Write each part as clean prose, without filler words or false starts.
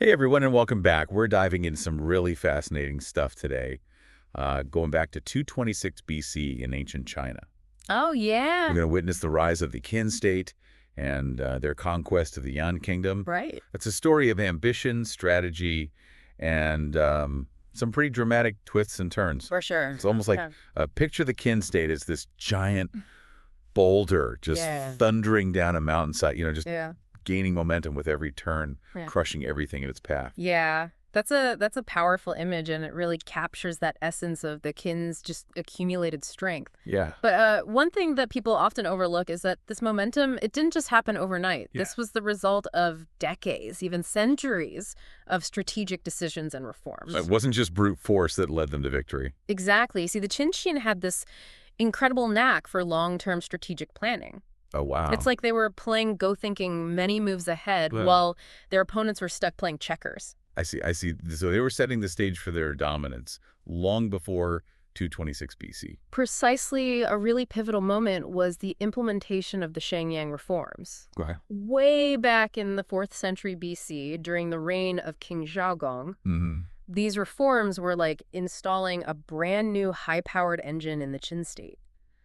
Hey everyone, and welcome back. We're diving into some really fascinating stuff today, going back to 226 BC in ancient China. Oh, We're yeah. going to witness the rise of the Qin state and their conquest of the Yan Kingdom. Right. It's a story of ambition, strategy, and some pretty dramatic twists and turns. For sure. It's almost like Yeah. picture the Qin state as this giant boulder just Yeah. thundering down a mountainside, just Yeah. gaining momentum with every turn, Yeah. crushing everything in its path. Yeah. That's a powerful image, and it really captures that essence of the kin's just accumulated strength. Yeah. But one thing that people often overlook is that this momentum, it didn't just happen overnight. Yeah. This was the result of decades, even centuries of strategic decisions and reforms. It wasn't just brute force that led them to victory. Exactly. See, the Qin had this incredible knack for long-term strategic planning. Oh, wow. It's like they were playing Go thinking many moves ahead Wow. while their opponents were stuck playing checkers. I see. I see. So they were setting the stage for their dominance long before 226 BC. Precisely, a really pivotal moment was the implementation of the Shenyang reforms. Okay. Way back in the 4th century BC, during the reign of King Zhaodong, Mm-hmm. these reforms were like installing a brand new high-powered engine in the Qin state.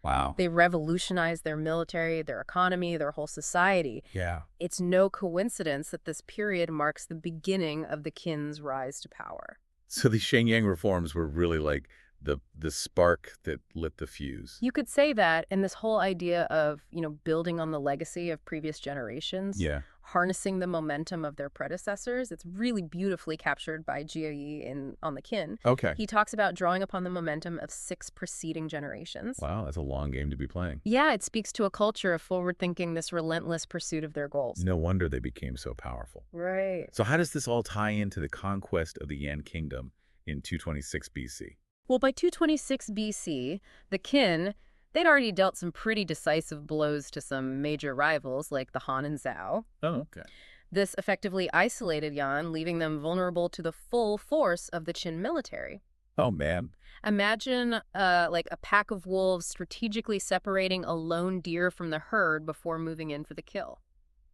Wow. They revolutionized their military, their economy, their whole society. Yeah. It's no coincidence that this period marks the beginning of the Qin's rise to power. So the Shenyang reforms were really like the spark that lit the fuse. You could say that, and this whole idea of, building on the legacy of previous generations, Yeah. harnessing the momentum of their predecessors, it's really beautifully captured by Jia on the Qin. Okay. He talks about drawing upon the momentum of 6 preceding generations. Wow, that's a long game to be playing. Yeah, it speaks to a culture of forward-thinking, this relentless pursuit of their goals. No wonder they became so powerful. Right. So how does this all tie into the conquest of the Yan Kingdom in 226 BC? Well, by 226 BC, the Qin, they'd already dealt some pretty decisive blows to some major rivals like the Han and Zhao. Oh, okay. This effectively isolated Yan, leaving them vulnerable to the full force of the Qin military. Oh, man. Imagine like a pack of wolves strategically separating a lone deer from the herd before moving in for the kill.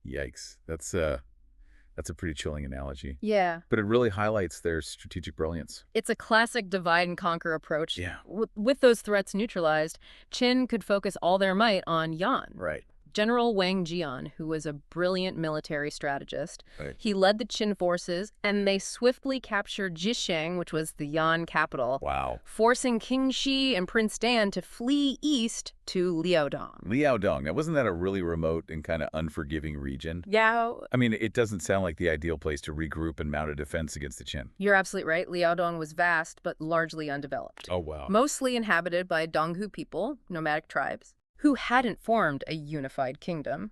Yikes. That's a pretty chilling analogy. Yeah. But it really highlights their strategic brilliance. It's a classic divide and conquer approach. Yeah. With those threats neutralized, Qin could focus all their might on Yan. Right. General Wang Jian, who was a brilliant military strategist, Right. he led the Qin forces, and they swiftly captured Jicheng, which was the Yan capital, Wow. forcing King Shi and Prince Dan to flee east to Liaodong. Liaodong. Now, wasn't that a really remote and kind of unforgiving region? Yeah, I mean, it doesn't sound like the ideal place to regroup and mount a defense against the Qin. you're absolutely right. Liaodong was vast, but largely undeveloped. Oh, wow. Mostly inhabited by Donghu people, nomadic tribes, who hadn't formed a unified kingdom.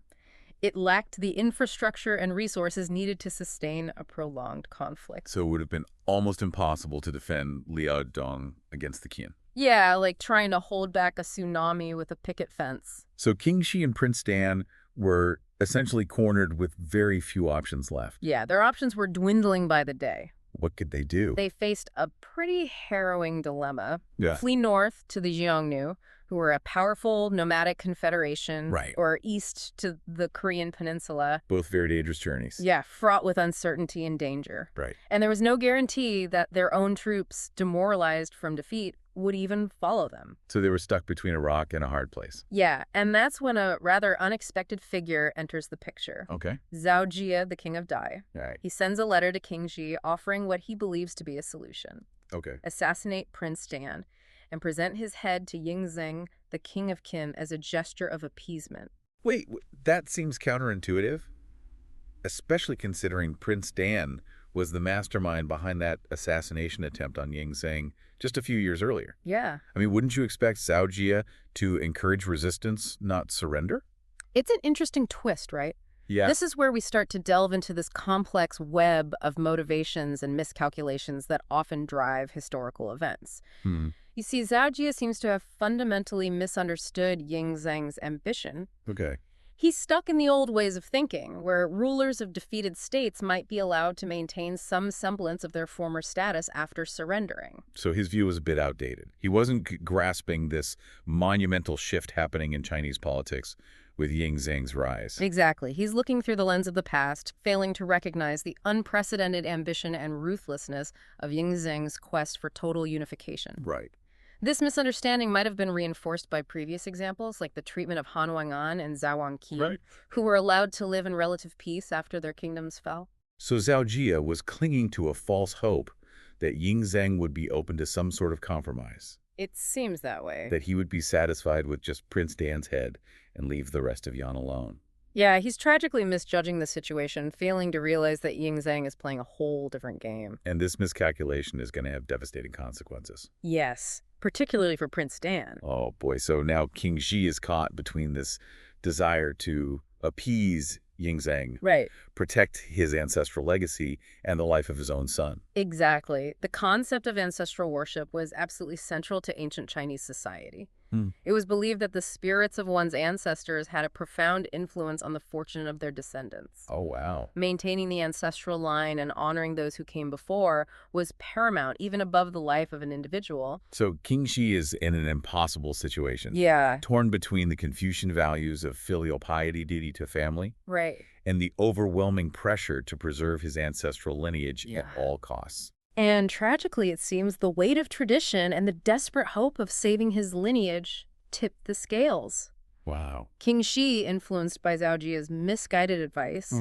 It lacked the infrastructure and resources needed to sustain a prolonged conflict. So it would have been almost impossible to defend Liaodong against the Qin. Yeah, like trying to hold back a tsunami with a picket fence. So King Shi and Prince Dan were essentially cornered with very few options left. Yeah, their options were dwindling by the day. What could they do? They faced a pretty harrowing dilemma. Yeah. Flee north to the Xiongnu, who were a powerful nomadic confederation, Right. or east to the Korean peninsula. Both very dangerous journeys. Yeah, fraught with uncertainty and danger. Right. And there was no guarantee that their own troops, demoralized from defeat, would even follow them. So they were stuck between a rock and a hard place. Yeah, and that's when a rather unexpected figure enters the picture. Okay. Zhao Jia, the king of Dai. All right. He sends a letter to King Xi offering what he believes to be a solution. Okay. Assassinate Prince Dan and present his head to Yingzeng, the king of Qin, as a gesture of appeasement. Wait, that seems counterintuitive, especially considering Prince Dan was the mastermind behind that assassination attempt on Yingzeng just a few years earlier. Yeah. I mean, wouldn't you expect Zhao Jia to encourage resistance, not surrender? It's an interesting twist, right? Yeah. This is where we start to delve into this complex web of motivations and miscalculations that often drive historical events. You see, Zhao Jia seems to have fundamentally misunderstood Yingzheng's ambition. Okay. He's stuck in the old ways of thinking, where rulers of defeated states might be allowed to maintain some semblance of their former status after surrendering. So his view was a bit outdated. He wasn't grasping this monumental shift happening in Chinese politics, with Ying Zheng's rise. Exactly. He's looking through the lens of the past, failing to recognize the unprecedented ambition and ruthlessness of Ying Zheng's quest for total unification. Right. This misunderstanding might have been reinforced by previous examples, like the treatment of Han Wang'an and Zhao Wangqi, who were allowed to live in relative peace after their kingdoms fell. So Zhao Jia was clinging to a false hope that Ying Zheng would be open to some sort of compromise. It seems that way. That he would be satisfied with just Prince Dan's head and leave the rest of Yan alone. Yeah, he's tragically misjudging the situation, failing to realize that Ying Zheng is playing a whole different game. And this miscalculation is going to have devastating consequences. Yes, particularly for Prince Dan. Oh boy, so now King Xi is caught between this desire to appease Ying Zheng, Right. protect his ancestral legacy, and the life of his own son. Exactly. The concept of ancestral worship was absolutely central to ancient Chinese society. It was believed that the spirits of one's ancestors had a profound influence on the fortune of their descendants. Oh, wow. Maintaining the ancestral line and honoring those who came before was paramount, even above the life of an individual. So King Xi is in an impossible situation. Yeah. Torn between the Confucian values of filial piety, duty to family, Right. and the overwhelming pressure to preserve his ancestral lineage at all costs. And tragically, it seems the weight of tradition and the desperate hope of saving his lineage tipped the scales. Wow. King Xi, influenced by Zhao Jia's misguided advice,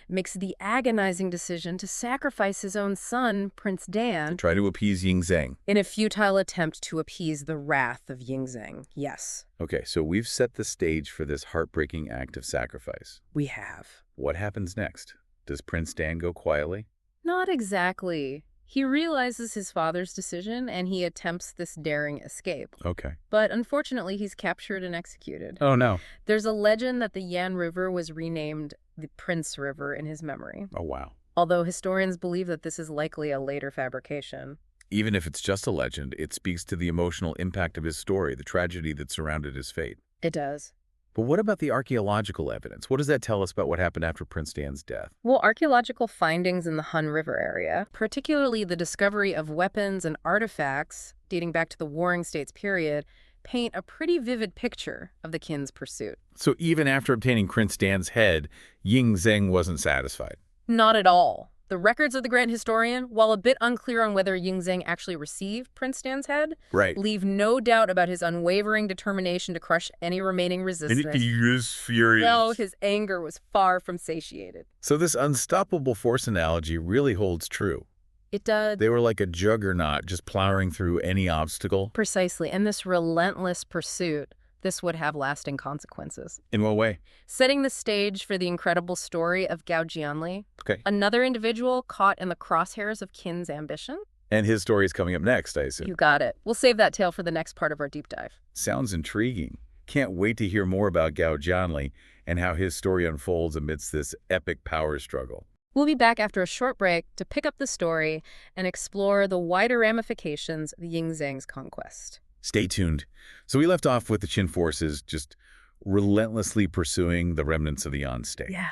makes the agonizing decision to sacrifice his own son, Prince Dan, Try to appease Ying Zheng. in a futile attempt to appease the wrath of Ying Zheng. Yes, Okay, so we've set the stage for this heartbreaking act of sacrifice. we have. What happens next? Does Prince Dan go quietly? Not exactly. He realizes his father's decision and he attempts this daring escape. Okay. But unfortunately, he's captured and executed. Oh, no. There's a legend that the Yan River was renamed the Prince River in his memory, Oh, wow. although historians believe that this is likely a later fabrication. Even if it's just a legend, it speaks to the emotional impact of his story, the tragedy that surrounded his fate. It does. But what about the archaeological evidence? What does that tell us about what happened after Prince Dan's death? Well, archaeological findings in the Han River area, particularly the discovery of weapons and artifacts dating back to the Warring States period, paint a pretty vivid picture of the Qin's pursuit. So even after obtaining Prince Dan's head, Ying Zheng wasn't satisfied. Not at all. The records of the Grand Historian, while a bit unclear on whether Ying Zheng actually received Prince Dan's head, leave no doubt about his unwavering determination to crush any remaining resistance. And he was furious. No, his anger was far from satiated. So this unstoppable force analogy really holds true. It does. They were like a juggernaut, just plowing through any obstacle. Precisely. And this relentless pursuit, this would have lasting consequences. In what way? Setting the stage for the incredible story of Gao Jianli, Okay. another individual caught in the crosshairs of Qin's ambition. And his story is coming up next, I assume. You got it. We'll save that tale for the next part of our deep dive. Sounds intriguing. Can't wait to hear more about Gao Jianli and how his story unfolds amidst this epic power struggle. We'll be back after a short break to pick up the story and explore the wider ramifications of Ying Zheng's conquest. Stay tuned. So we left off with the Qin forces just relentlessly pursuing the remnants of the Yan state. Yeah.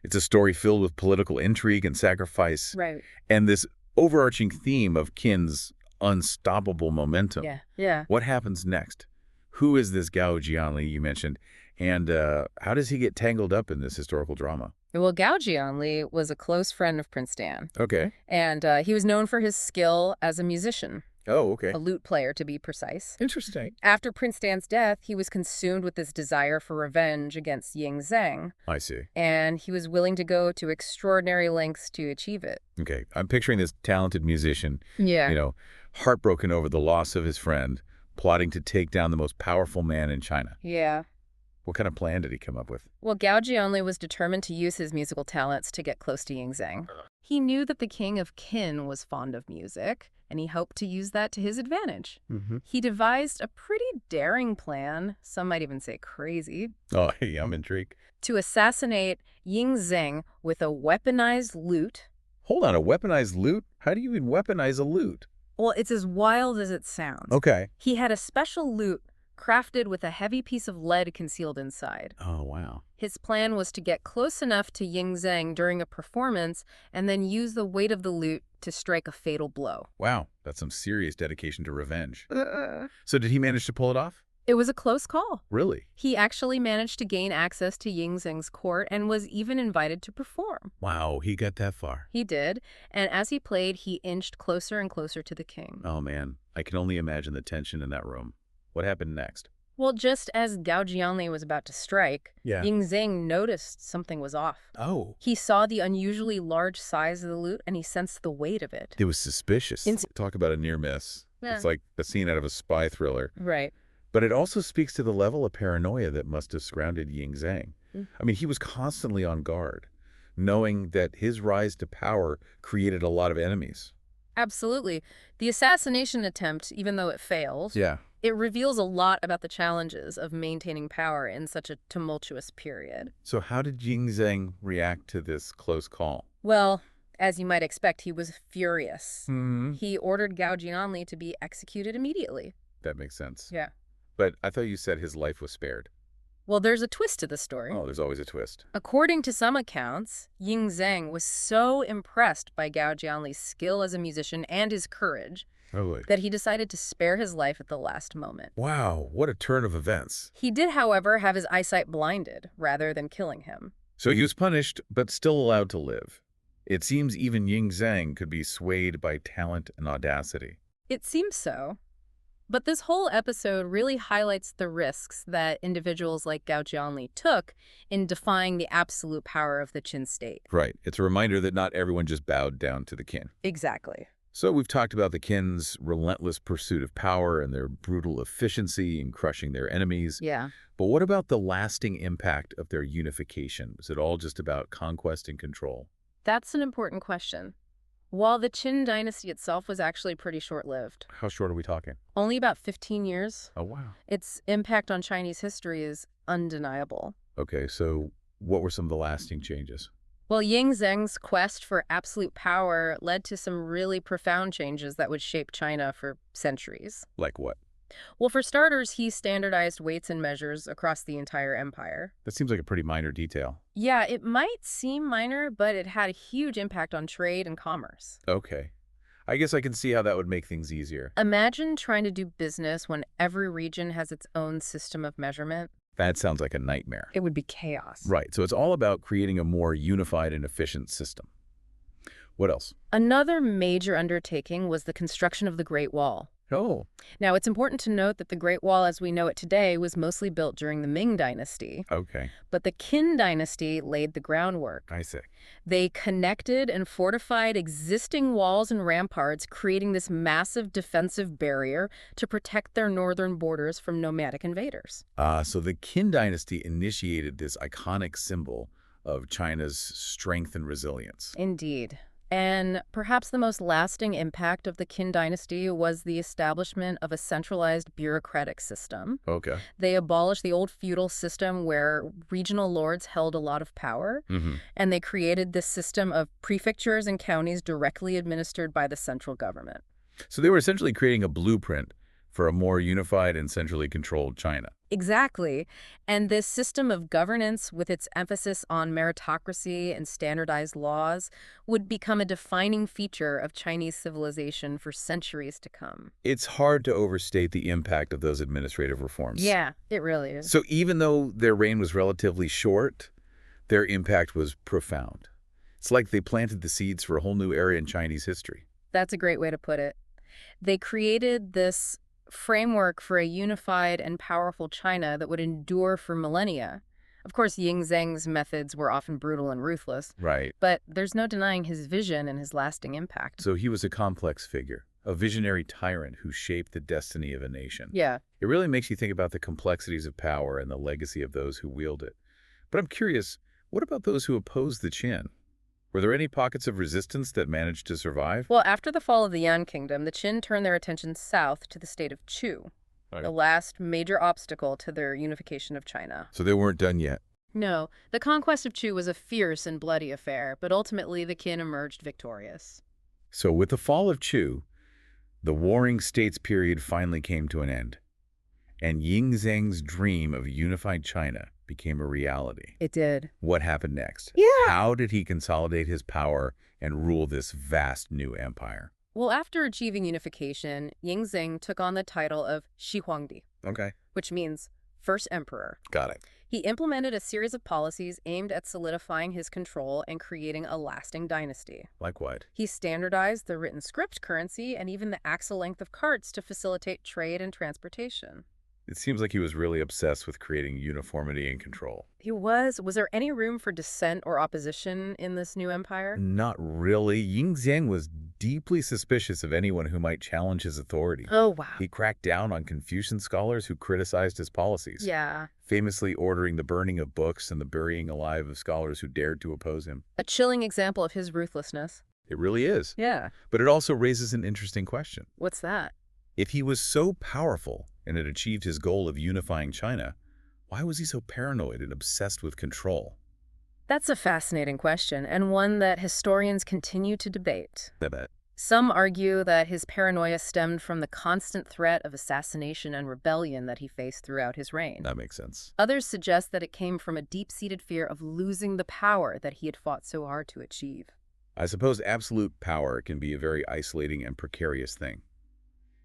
It's a story filled with political intrigue and sacrifice. Right. And this overarching theme of Qin's unstoppable momentum. Yeah. What happens next? Who is this Gao Jianli you mentioned? And how does he get tangled up in this historical drama? Well, Gao Jianli was a close friend of Prince Dan. Okay. And he was known for his skill as a musician. Oh, okay. A lute player, to be precise. Interesting. After Prince Dan's death, he was consumed with this desire for revenge against Ying Zheng, I see. and he was willing to go to extraordinary lengths to achieve it. Okay. I'm picturing this talented musician, Yeah. heartbroken over the loss of his friend, plotting to take down the most powerful man in China. Yeah. What kind of plan did he come up with? Well, Gao Jianli was determined to use his musical talents to get close to Ying Zheng. He knew that the king of Qin was fond of music, and he hoped to use that to his advantage. He devised a pretty daring plan, some might even say crazy, Oh, hey, I'm intrigued. to assassinate Ying Zheng with a weaponized lute. Hold on, a weaponized lute? How do you even weaponize a lute? Well, it's as wild as it sounds. Okay. He had a special lute crafted with a heavy piece of lead concealed inside. Oh, wow. His plan was to get close enough to Ying Zheng during a performance and then use the weight of the lute to strike a fatal blow. Wow, that's some serious dedication to revenge. So did he manage to pull it off? It was a close call. Really? He actually managed to gain access to Ying Zheng's court and was even invited to perform. Wow, he got that far. He did, and as he played, he inched closer and closer to the king. Oh, man. I can only imagine the tension in that room. What happened next? Well, just as Gao Jianli was about to strike, Yeah. Ying Zheng noticed something was off. Oh. He saw the unusually large size of the loot, and he sensed the weight of it. It was suspicious. Talk about a near miss. Yeah. It's like a scene out of a spy thriller. Right. But it also speaks to the level of paranoia that must have surrounded Ying Zheng. I mean, he was constantly on guard, knowing that his rise to power created a lot of enemies. Absolutely. The assassination attempt, even though it failed, Yeah. it reveals a lot about the challenges of maintaining power in such a tumultuous period. So how did Ying Zheng react to this close call? Well, as you might expect, he was furious. Mm-hmm. He ordered Gao Jianli to be executed immediately. That makes sense. Yeah. But I thought you said his life was spared. Well, there's a twist to the story. Oh, there's always a twist. According to some accounts, Ying Zheng was so impressed by Gao Jianli's skill as a musician and his courage Really? that he decided to spare his life at the last moment. Wow, what a turn of events. He did, however, have his eyesight blinded rather than killing him. So he was punished, but still allowed to live. It seems even Ying Zheng could be swayed by talent and audacity. It seems so. But this whole episode really highlights the risks that individuals like Gao Jianli took in defying the absolute power of the Qin state. Right. It's a reminder that not everyone just bowed down to the Qin. Exactly. So we've talked about the Qin's relentless pursuit of power and their brutal efficiency in crushing their enemies. Yeah. But what about the lasting impact of their unification? Was it all just about conquest and control? That's an important question. While the Qin dynasty itself was actually pretty short-lived, How short are we talking? only about 15 years, Oh, wow. its impact on Chinese history is undeniable. Okay, so what were some of the lasting changes? Well, Ying Zheng's quest for absolute power led to some really profound changes that would shape China for centuries. Like what? Well, for starters, he standardized weights and measures across the entire empire. That seems like a pretty minor detail. Yeah, it might seem minor, but it had a huge impact on trade and commerce. Okay. I guess I can see how that would make things easier. Imagine trying to do business when every region has its own system of measurement. That sounds like a nightmare. It would be chaos. Right, so it's all about creating a more unified and efficient system. What else? Another major undertaking was the construction of the Great Wall. Oh. Now, it's important to note that the Great Wall as we know it today was mostly built during the Ming Dynasty, Okay, but the Qin Dynasty laid the groundwork. I see. They connected and fortified existing walls and ramparts, creating this massive defensive barrier to protect their northern borders from nomadic invaders. So the Qin dynasty initiated this iconic symbol of China's strength and resilience. Indeed. And perhaps the most lasting impact of the Qin dynasty was the establishment of a centralized bureaucratic system. Okay. They abolished the old feudal system where regional lords held a lot of power, and they created this system of prefectures and counties directly administered by the central government. So they were essentially creating a blueprint for a more unified and centrally controlled China. Exactly. And this system of governance, with its emphasis on meritocracy and standardized laws, would become a defining feature of Chinese civilization for centuries to come. It's hard to overstate the impact of those administrative reforms. Yeah, it really is. So even though their reign was relatively short, their impact was profound. It's like they planted the seeds for a whole new era in Chinese history. That's a great way to put it. They created this framework for a unified and powerful China that would endure for millennia. Of course, Ying Zheng's methods were often brutal and ruthless, Right. but there's no denying his vision and his lasting impact. So he was a complex figure, a visionary tyrant who shaped the destiny of a nation. Yeah. It really makes you think about the complexities of power and the legacy of those who wield it. But I'm curious, what about those who opposed the Qin? Were there any pockets of resistance that managed to survive? Well, after the fall of the Yan Kingdom, the Qin turned their attention south to the state of Chu, the last major obstacle to their unification of China. So they weren't done yet. No, the conquest of Chu was a fierce and bloody affair, but ultimately the Qin emerged victorious. So with the fall of Chu, the warring states period finally came to an end, and Ying Zheng's dream of unified China became a reality. It did. What happened next? Yeah. How did he consolidate his power and rule this vast new empire? Well, after achieving unification, Ying Zheng took on the title of Shi Huangdi. Okay. which means first emperor. Got it. He implemented a series of policies aimed at solidifying his control and creating a lasting dynasty. Like what? He standardized the written script currency and even the axle length of carts to facilitate trade and transportation. It seems like he was really obsessed with creating uniformity and control. He was. Was there any room for dissent or opposition in this new empire? Not really. Ying Zheng was deeply suspicious of anyone who might challenge his authority. Oh, wow. He cracked down on Confucian scholars who criticized his policies, Yeah. famously ordering the burning of books and the burying alive of scholars who dared to oppose him. A chilling example of his ruthlessness. It really is. Yeah. But it also raises an interesting question. What's that? If he was so powerful and had achieved his goal of unifying China, why was he so paranoid and obsessed with control? That's a fascinating question, and one that historians continue to debate. I bet. Some argue that his paranoia stemmed from the constant threat of assassination and rebellion that he faced throughout his reign. That makes sense. Others suggest that it came from a deep-seated fear of losing the power that he had fought so hard to achieve. I suppose absolute power can be a very isolating and precarious thing.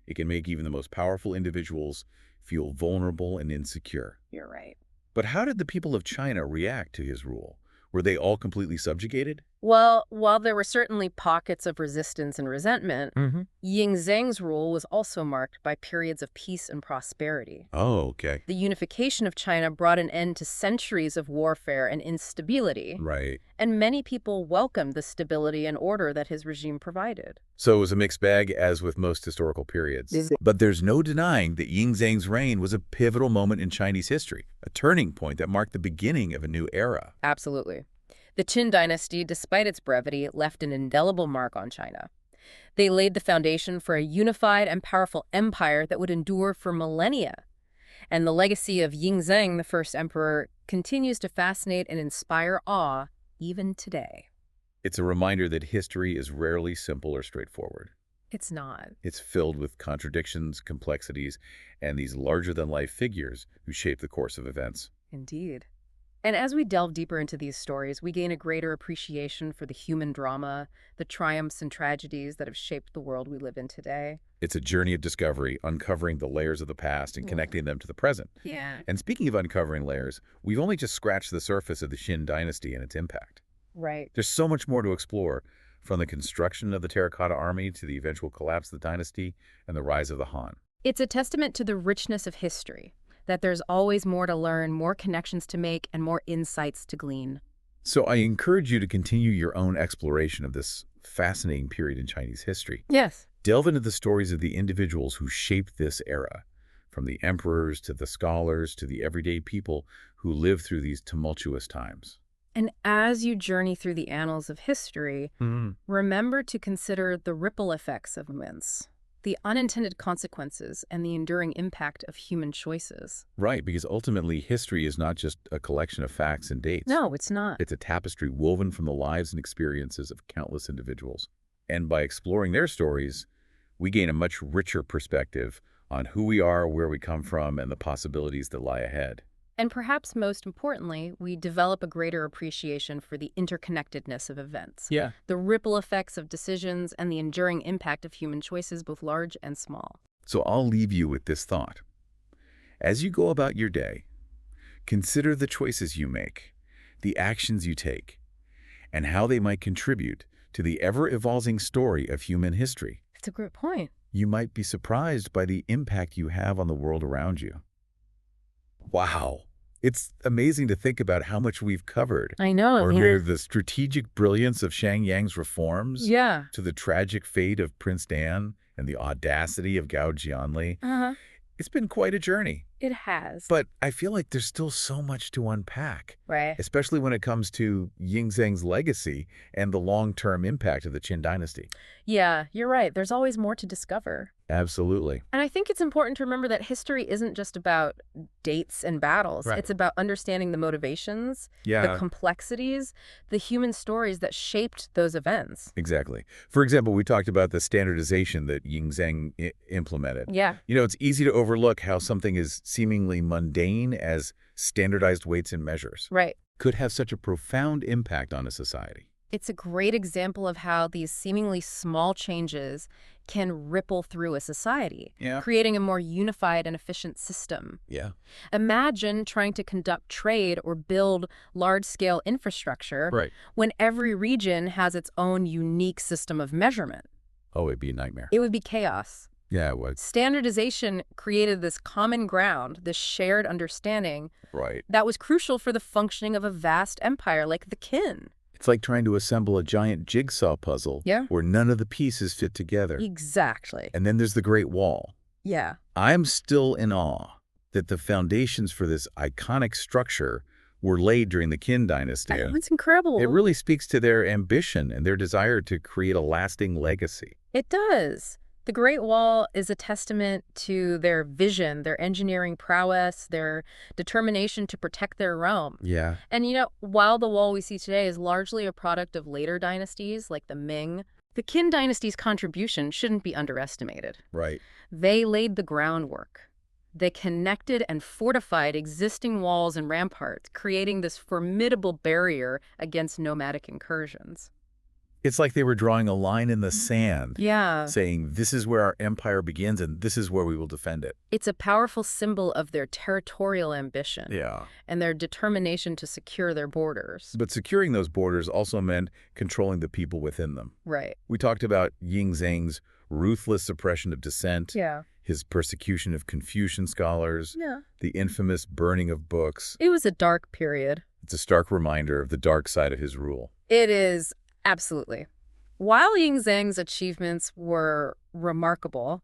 It can make even the most powerful individuals feel vulnerable and insecure. You're right. But how did the people of China react to his rule? Were they all completely subjugated? Well, while there were certainly pockets of resistance and resentment, Ying Zheng's rule was also marked by periods of peace and prosperity. Oh, okay. The unification of China brought an end to centuries of warfare and instability, Right. and many people welcomed the stability and order that his regime provided. So it was a mixed bag, as with most historical periods. But there's no denying that Ying Zheng's reign was a pivotal moment in Chinese history, a turning point that marked the beginning of a new era. Absolutely. The Qin Dynasty, despite its brevity, left an indelible mark on China. They laid the foundation for a unified and powerful empire that would endure for millennia. And the legacy of Ying Zheng, the first emperor, continues to fascinate and inspire awe even today. It's a reminder that history is rarely simple or straightforward. It's not. It's filled with contradictions, complexities, and these larger-than-life figures who shape the course of events. Indeed. And as we delve deeper into these stories, we gain a greater appreciation for the human drama, the triumphs and tragedies that have shaped the world we live in today. It's a journey of discovery, uncovering the layers of the past and connecting them to the present. Yeah. And speaking of uncovering layers, we've only just scratched the surface of the Qin Dynasty and its impact. Right. There's so much more to explore, from the construction of the Terracotta Army to the eventual collapse of the dynasty and the rise of the Han. It's a testament to the richness of history, that there's always more to learn, more connections to make, and more insights to glean. So I encourage you to continue your own exploration of this fascinating period in Chinese history. Yes. Delve into the stories of the individuals who shaped this era, from the emperors to the scholars to the everyday people who lived through these tumultuous times. And as you journey through the annals of history, remember to consider the ripple effects of events, the unintended consequences, and the enduring impact of human choices. Right, because ultimately history is not just a collection of facts and dates. No, it's not. It's a tapestry woven from the lives and experiences of countless individuals. And by exploring their stories, we gain a much richer perspective on who we are, where we come from, and the possibilities that lie ahead. And perhaps most importantly, we develop a greater appreciation for the interconnectedness of events. Yeah. The ripple effects of decisions and the enduring impact of human choices, both large and small. So I'll leave you with this thought. As you go about your day, consider the choices you make, the actions you take, and how they might contribute to the ever-evolving story of human history. It's a great point. You might be surprised by the impact you have on the world around you. Wow. It's amazing to think about how much we've covered. I know. From the strategic brilliance of Shang Yang's reforms Yeah. to the tragic fate of Prince Dan and the audacity of Gao Jianli. It's been quite a journey. It has. But I feel like there's still so much to unpack, Right. especially when it comes to Ying Zheng's legacy and the long-term impact of the Qin Dynasty. Yeah, you're right. There's always more to discover. Absolutely. And I think it's important to remember that history isn't just about dates and battles. Right. It's about understanding the motivations, the complexities, the human stories that shaped those events. Exactly. For example, we talked about the standardization that Ying Zheng implemented. Yeah. You know, it's easy to overlook how something as seemingly mundane as standardized weights and measures Right. could have such a profound impact on a society. It's a great example of how these seemingly small changes can ripple through a society, Yeah. creating a more unified and efficient system. Yeah. Imagine trying to conduct trade or build large-scale infrastructure Right. when every region has its own unique system of measurement. Oh, it'd be a nightmare. It would be chaos. Yeah, it would. Standardization created this common ground, this shared understanding Right. that was crucial for the functioning of a vast empire like the Qin. It's like trying to assemble a giant jigsaw puzzle where none of the pieces fit together. Exactly. And then there's the Great Wall. Yeah. I'm still in awe that the foundations for this iconic structure were laid during the Qin Dynasty. It's incredible. It really speaks to their ambition and their desire to create a lasting legacy. It does. The Great Wall is a testament to their vision, their engineering prowess, their determination to protect their realm. Yeah. And while the wall we see today is largely a product of later dynasties like the Ming, the Qin dynasty's contribution shouldn't be underestimated. Right. They laid the groundwork. They connected and fortified existing walls and ramparts, creating this formidable barrier against nomadic incursions. It's like they were drawing a line in the sand, saying this is where our empire begins and this is where we will defend it. It's a powerful symbol of their territorial ambition and their determination to secure their borders. But securing those borders also meant controlling the people within them. Right. We talked about Yingzheng's ruthless suppression of dissent, his persecution of Confucian scholars, the infamous burning of books. It was a dark period. It's a stark reminder of the dark side of his rule. It is. Absolutely. While Yingzheng's achievements were remarkable,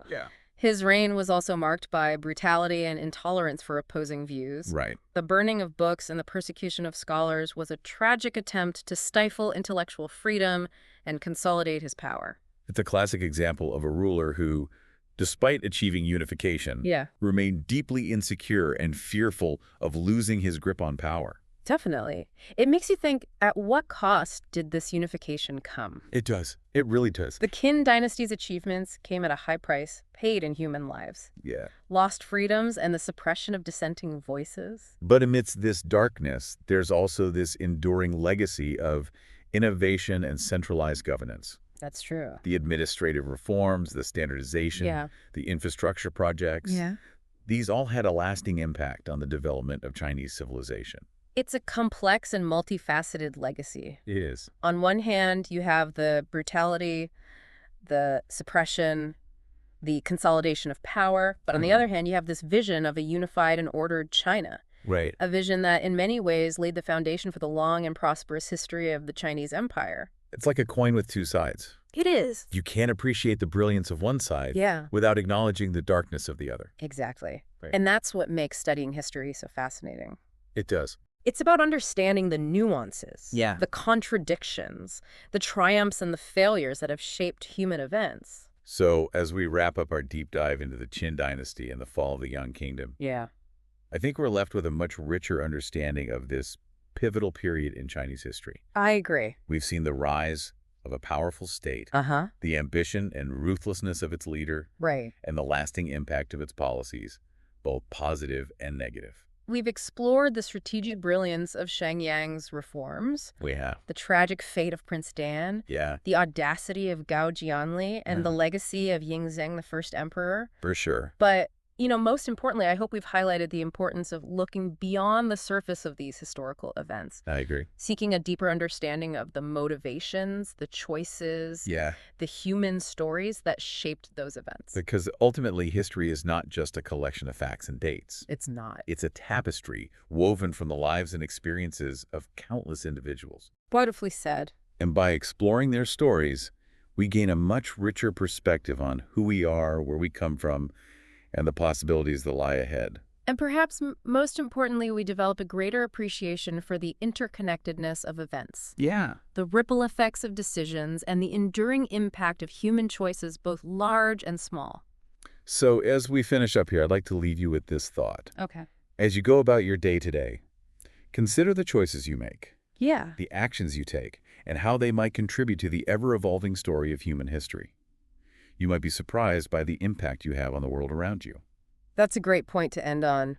his reign was also marked by brutality and intolerance for opposing views. Right. The burning of books and the persecution of scholars was a tragic attempt to stifle intellectual freedom and consolidate his power. It's a classic example of a ruler who, despite achieving unification, remained deeply insecure and fearful of losing his grip on power. Definitely. It makes you think, at what cost did this unification come? It does. It really does. The Qin dynasty's achievements came at a high price, paid in human lives. Yeah. Lost freedoms and the suppression of dissenting voices. But amidst this darkness, there's also this enduring legacy of innovation and centralized governance. That's true. The administrative reforms, the standardization, the infrastructure projects. These all had a lasting impact on the development of Chinese civilization. It's a complex and multifaceted legacy. It is. On one hand, you have the brutality, the suppression, the consolidation of power. But on the other hand, you have this vision of a unified and ordered China. Right. A vision that in many ways laid the foundation for the long and prosperous history of the Chinese Empire. It's like a coin with two sides. It is. You can't appreciate the brilliance of one side without acknowledging the darkness of the other. Exactly. Right. And that's what makes studying history so fascinating. It does. It's about understanding the nuances, the contradictions, the triumphs and the failures that have shaped human events. So, as we wrap up our deep dive into the Qin Dynasty and the fall of the Yang Kingdom, I think we're left with a much richer understanding of this pivotal period in Chinese history. I agree. We've seen the rise of a powerful state, the ambition and ruthlessness of its leader, and the lasting impact of its policies, both positive and negative. We've explored the strategic brilliance of Shang Yang's reforms. We have. The tragic fate of Prince Dan. The audacity of Gao Jianli and the legacy of Yingzheng, the first emperor. For sure. But, most importantly, I hope we've highlighted the importance of looking beyond the surface of these historical events. I agree. Seeking a deeper understanding of the motivations, the choices, the human stories that shaped those events. Because ultimately, history is not just a collection of facts and dates. It's not. It's a tapestry woven from the lives and experiences of countless individuals. Beautifully said. And by exploring their stories, we gain a much richer perspective on who we are, where we come from, and the possibilities that lie ahead. And perhaps most importantly, we develop a greater appreciation for the interconnectedness of events. The ripple effects of decisions and the enduring impact of human choices, both large and small. So as we finish up here, I'd like to leave you with this thought. Okay. As you go about your day today, consider the choices you make, the actions you take, and how they might contribute to the ever-evolving story of human history. You might be surprised by the impact you have on the world around you. That's a great point to end on.